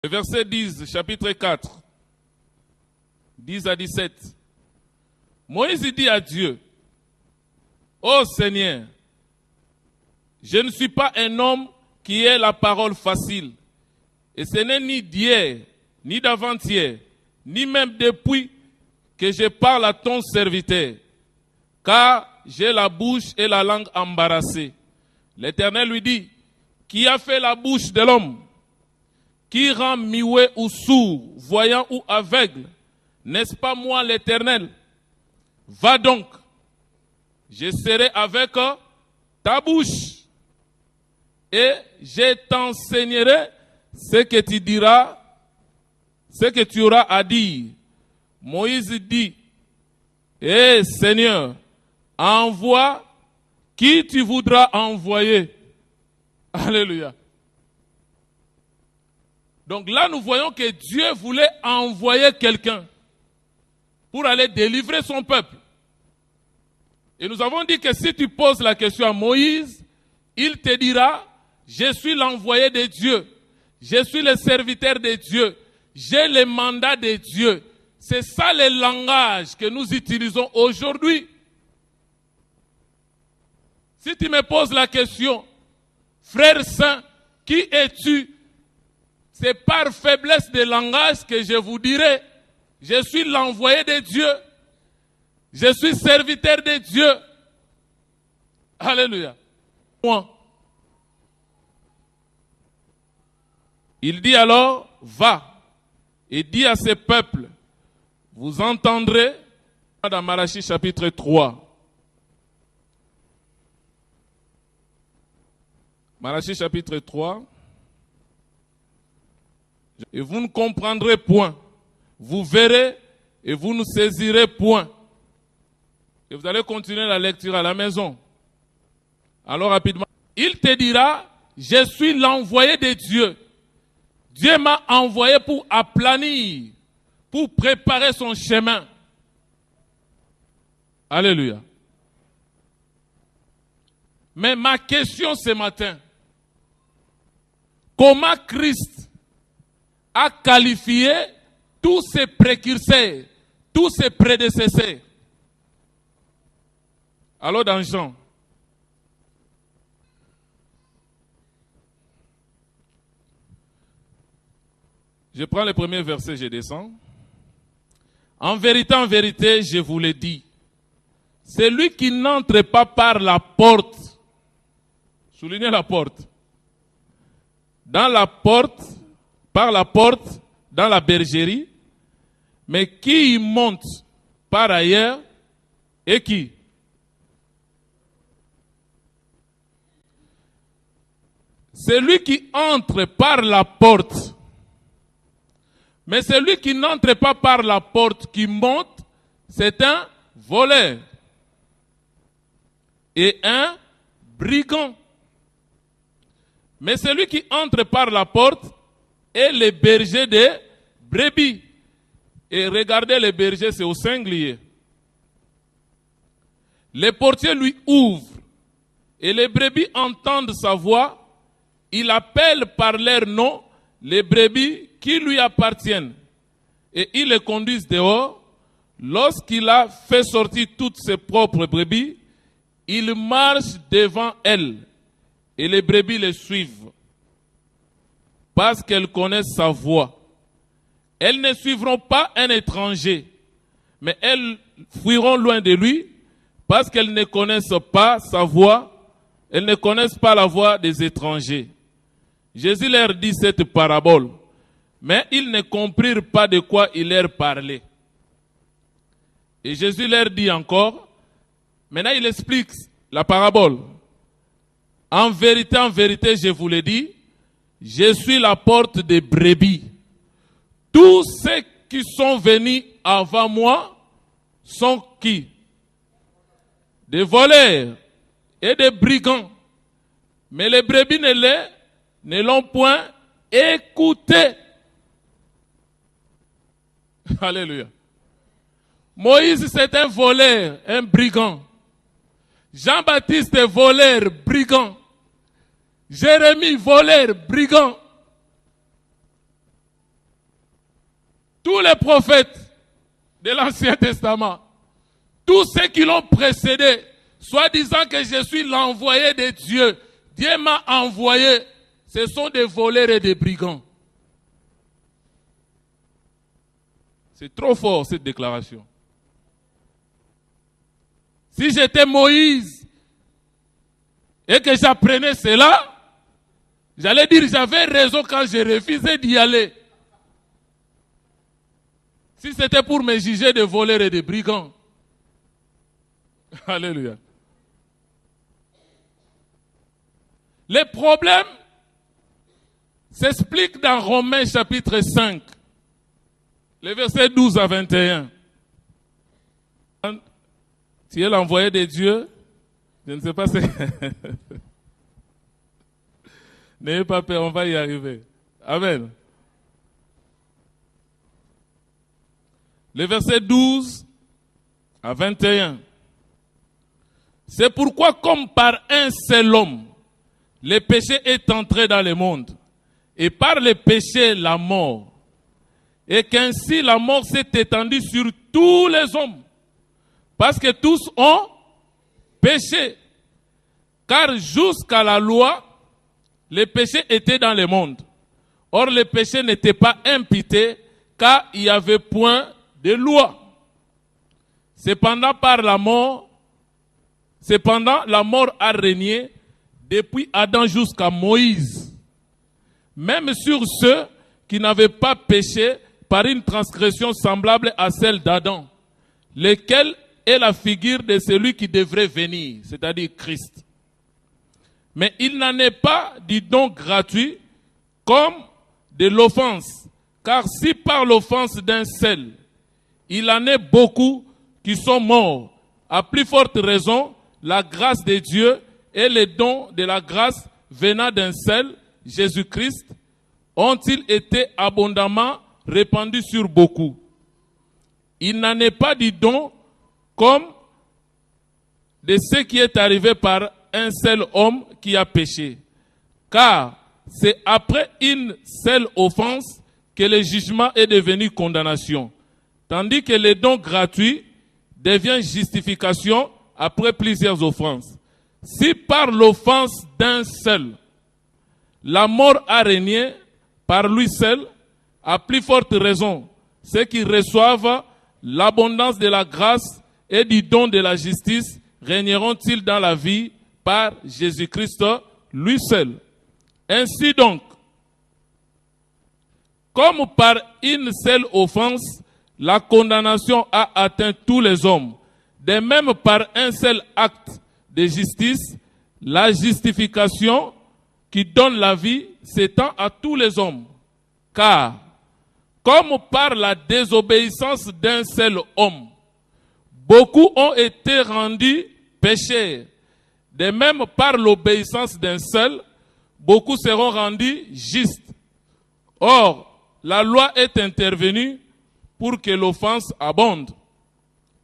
Le verset 10, chapitre 4, 10 à 17. Moïse dit à Dieu, « Ô Seigneur, je ne suis pas un homme qui ait la parole facile, et ce n'est ni d'hier, ni d'avant-hier, ni même depuis que je parle à ton serviteur, car j'ai la bouche et la langue embarrassées. » L'Éternel lui dit, « Qui a fait la bouche de l'homme? Qui rend muet ou sourd, voyant ou aveugle? N'est-ce pas moi l'Éternel? Va donc, je serai avec ta bouche, et je t'enseignerai ce que tu diras, ce que tu auras à dire. » Moïse dit, « Eh Seigneur, envoie qui tu voudras envoyer. » Alléluia. Donc là, nous voyons que Dieu voulait envoyer quelqu'un pour aller délivrer son peuple. Et nous avons dit que si tu poses la question à Moïse, il te dira, je suis l'envoyé de Dieu, je suis le serviteur de Dieu, j'ai le mandat de Dieu. C'est ça le langage que nous utilisons aujourd'hui. Si tu me poses la question, frère saint, qui es-tu? C'est par faiblesse de langage que je vous dirai, je suis l'envoyé de Dieu, je suis serviteur de Dieu. Alléluia. Il dit alors, va et dis à ce peuple, vous entendrez, dans Malachie chapitre 3. Malachie chapitre 3. Et vous ne comprendrez point. Vous verrez et vous ne saisirez point. Et vous allez continuer la lecture à la maison. Alors rapidement. Il te dira, je suis l'envoyé de Dieu. Dieu m'a envoyé pour aplanir, pour préparer son chemin. Alléluia. Mais ma question ce matin, comment Christ a qualifié tous ses précurseurs, tous ses prédécesseurs? Alors dans Jean, je prends le premier verset, je descends. En vérité, je vous le dis, celui qui n'entre pas par la porte, soulignez la porte, dans la porte, par la porte, dans la bergerie, mais qui y monte par ailleurs, et qui? Celui qui entre par la porte, mais celui qui n'entre pas par la porte, qui monte, c'est un voleur et un brigand. Mais celui qui entre par la porte est le berger des brebis. Et regardez, les bergers, c'est au singulier. Le portier lui ouvre et les brebis entendent sa voix. Il appelle par leur nom les brebis qui lui appartiennent. Et il les conduit dehors. Lorsqu'il a fait sortir toutes ses propres brebis, il marche devant elles. Et les brebis les suivent. Parce qu'elles connaissent sa voix. Elles ne suivront pas un étranger, mais elles fuiront loin de lui, parce qu'elles ne connaissent pas sa voix, elles ne connaissent pas la voix des étrangers. Jésus leur dit cette parabole, mais ils ne comprirent pas de quoi il leur parlait. Et Jésus leur dit encore, maintenant il explique la parabole. En vérité, je vous le dis, je suis la porte des brebis. Tous ceux qui sont venus avant moi sont qui? Des voleurs et des brigands. Mais les brebis ne l'ont point écouté. Alléluia. Moïse, c'est un voleur, un brigand. Jean-Baptiste est voleur, brigand. Jérémie, voleur, brigand. tous les prophètes de l'Ancien Testament, tous ceux qui l'ont précédé, soit disant que je suis l'envoyé de Dieu, Dieu m'a envoyé, ce sont des voleurs et des brigands. C'est trop fort cette déclaration. Si j'étais Moïse et que j'apprenais cela, j'allais dire j'avais raison quand j'ai refusé d'y aller. Si c'était pour me juger de voleurs et de brigands. Alléluia. Les problèmes s'expliquent dans Romains chapitre 5, les versets 12 à 21. Tu es l'envoyé de Dieu, je ne sais pas si... N'ayez pas peur, on va y arriver. Amen. Les versets 12 à 21. C'est pourquoi, comme par un seul homme, le péché est entré dans le monde, et par le péché, la mort, et qu'ainsi la mort s'est étendue sur tous les hommes, parce que tous ont péché. Car jusqu'à la loi, le péché était dans le monde. Or, le péché n'était pas imputé, car il n'y avait point de loi. Cependant, la mort a régné depuis Adam jusqu'à Moïse, même sur ceux qui n'avaient pas péché par une transgression semblable à celle d'Adam, lequel est la figure de celui qui devrait venir, c'est-à-dire Christ. Mais il n'en est pas du don gratuit comme de l'offense, car si par l'offense d'un seul, il en est beaucoup qui sont morts, à plus forte raison, la grâce de Dieu et les dons de la grâce venant d'un seul, Jésus-Christ, ont-ils été abondamment répandus sur beaucoup. Il n'en est pas du don comme de ce qui est arrivé par un seul homme qui a péché. Car c'est après une seule offense que le jugement est devenu condamnation. Tandis que le don gratuit devient justification après plusieurs offenses. Si par l'offense d'un seul, la mort a régné par lui seul, à plus forte raison, ceux qui reçoivent l'abondance de la grâce et du don de la justice régneront-ils dans la vie par Jésus-Christ lui seul. Ainsi donc, comme par une seule offense, la condamnation a atteint tous les hommes, de même par un seul acte de justice, la justification qui donne la vie s'étend à tous les hommes. Car, comme par la désobéissance d'un seul homme, beaucoup ont été rendus pécheurs, de même par l'obéissance d'un seul, beaucoup seront rendus justes. Or, la loi est intervenue pour que l'offense abonde.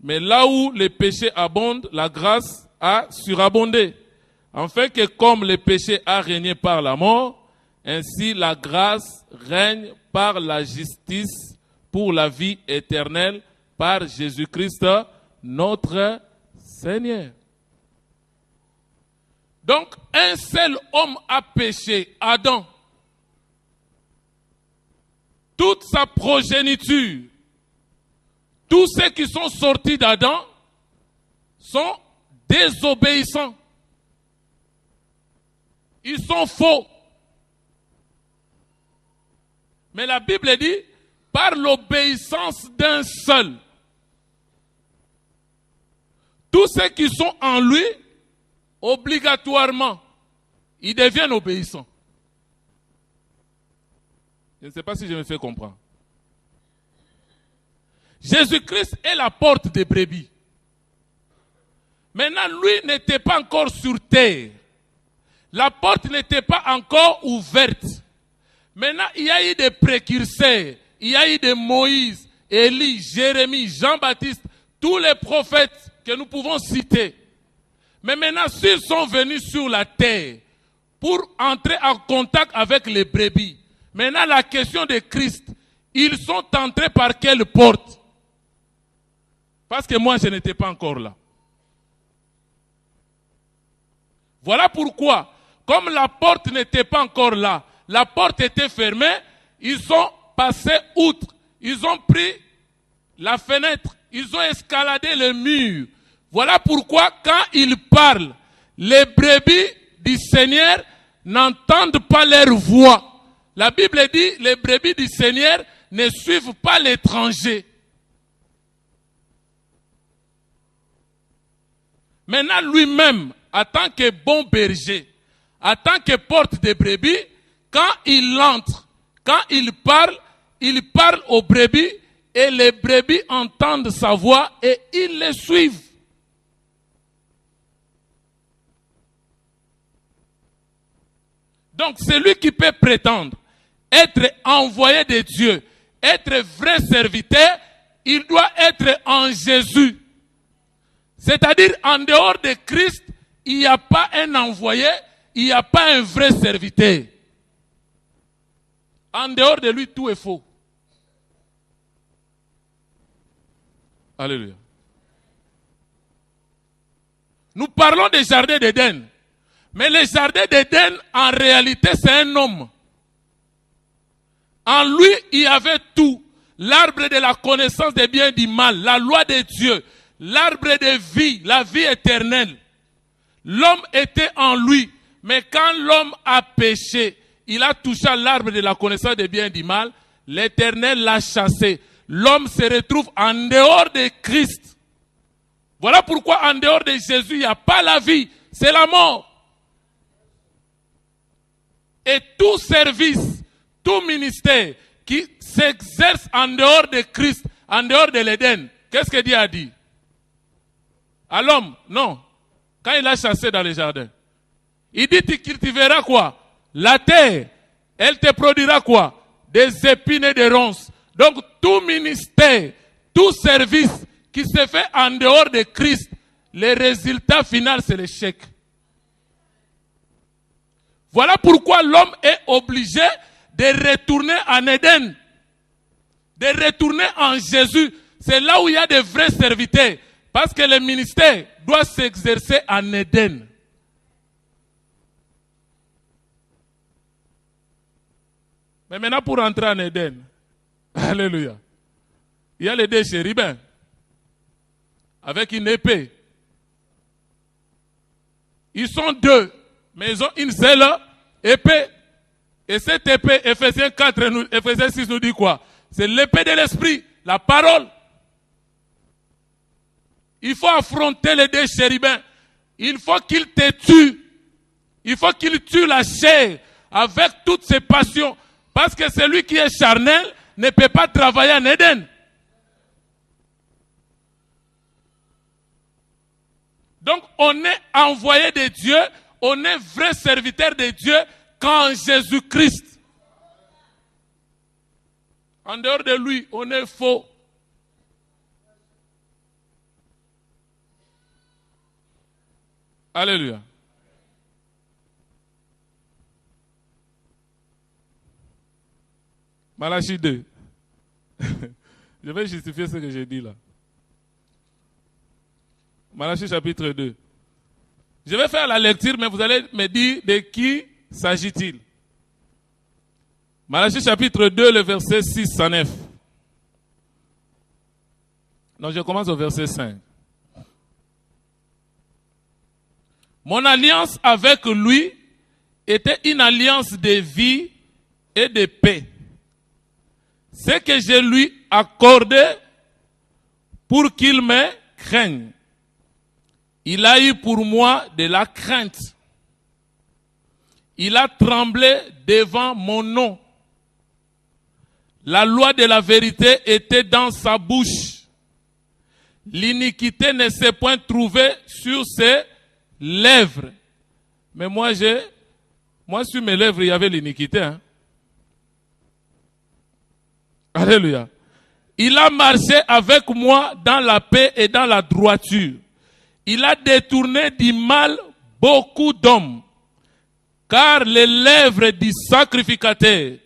Mais là où le péché abonde, la grâce a surabondé. Afin que comme le péché a régné par la mort, ainsi la grâce règne par la justice pour la vie éternelle par Jésus-Christ notre Seigneur. Donc un seul homme a péché, Adam. Toute sa progéniture, tous ceux qui sont sortis d'Adam sont désobéissants. Ils sont faux. Mais la Bible dit, par l'obéissance d'un seul, tous ceux qui sont en lui, obligatoirement, ils deviennent obéissants. Je ne sais pas si je me fais comprendre. Jésus-Christ est la porte des brebis. Maintenant, lui n'était pas encore sur terre. La porte n'était pas encore ouverte. Maintenant, il y a eu des précurseurs. Il y a eu des Moïse, Élie, Jérémie, Jean-Baptiste, tous les prophètes que nous pouvons citer. Mais maintenant, s'ils sont venus sur la terre pour entrer en contact avec les brebis, maintenant la question de Christ, ils sont entrés par quelle porte? Parce que moi, je n'étais pas encore là. Voilà pourquoi, comme la porte n'était pas encore là, la porte était fermée, ils sont passés outre. Ils ont pris la fenêtre, ils ont escaladé le mur. Voilà pourquoi, quand ils parlent, les brebis du Seigneur n'entendent pas leur voix. La Bible dit, les brebis du Seigneur ne suivent pas l'étranger. Maintenant, lui-même, en tant que bon berger, en tant que porte des brebis, quand il entre, quand il parle aux brebis et les brebis entendent sa voix et ils le suivent. Donc, celui qui peut prétendre être envoyé de Dieu, être vrai serviteur, il doit être en Jésus. C'est-à-dire, en dehors de Christ, il n'y a pas un envoyé, il n'y a pas un vrai serviteur. En dehors de lui, tout est faux. Alléluia. Nous parlons des jardins d'Éden. Mais le jardin d'Éden, en réalité, c'est un homme. En lui, il y avait tout. L'arbre de la connaissance des biens et du mal, la loi de Dieu, l'arbre de vie, la vie éternelle. L'homme était en lui. Mais quand l'homme a péché, il a touché à l'arbre de la connaissance des biens et du mal, l'Éternel l'a chassé. L'homme se retrouve en dehors de Christ. Voilà pourquoi en dehors de Jésus, il n'y a pas la vie, c'est la mort. Et tout service, tout ministère qui s'exerce en dehors de Christ, en dehors de l'Éden, qu'est-ce que Dieu a dit? À l'homme, non. Quand il l'a chassé dans le jardin, il dit, tu cultiveras quoi? La terre, elle te produira quoi? Des épines et des ronces. Donc tout ministère, tout service qui se fait en dehors de Christ, le résultat final c'est l'échec. Voilà pourquoi l'homme est obligé de retourner en Éden, de retourner en Jésus. C'est là où il y a des vrais serviteurs. Parce que le ministère doit s'exercer en Éden. Mais maintenant, pour entrer en Éden, alléluia, il y a les deux chérubins avec une épée. Ils sont deux, mais ils ont une seule épée. Et cette épée, Ephésiens 4, Ephésiens 6 nous dit quoi? C'est l'épée de l'esprit, la parole. Il faut affronter les deux chérubins. Il faut qu'ils te tuent. Il faut qu'ils tuent la chair avec toutes ses passions. Parce que celui qui est charnel ne peut pas travailler en Éden. Donc on est envoyé de Dieu, on est vrai serviteur de Dieu qu'en Jésus-Christ. En dehors de lui, on est faux. Alléluia. Malachie 2. Je vais justifier ce que j'ai dit là. Malachie chapitre 2. Je vais faire la lecture, mais vous allez me dire de qui s'agit-il. Malachie chapitre 2, le verset 6 à 9. Donc je commence au verset 5. Mon alliance avec lui était une alliance de vie et de paix. Ce que je lui accordais pour qu'il me craigne. Il a eu pour moi de la crainte. Il a tremblé devant mon nom. La loi de la vérité était dans sa bouche. L'iniquité ne s'est point trouvée sur ses lèvres. Mais moi sur mes lèvres, il y avait l'iniquité. Hein? Alléluia. Il a marché avec moi dans la paix et dans la droiture. Il a détourné du mal beaucoup d'hommes. Car les lèvres du sacrificateur,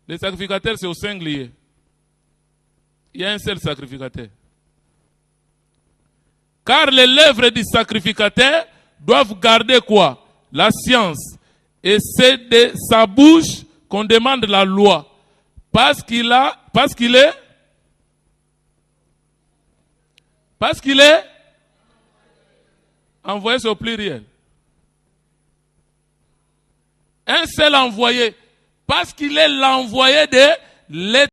les sacrificateurs c'est au singulier, Il y a un seul sacrificateur. Car les lèvres du sacrificateur doivent garder quoi? La science. Et c'est de sa bouche qu'on demande la loi. Parce qu'il est envoyé, c'est au pluriel. Un seul envoyé. Parce qu'il est l'envoyé de l'Éternel.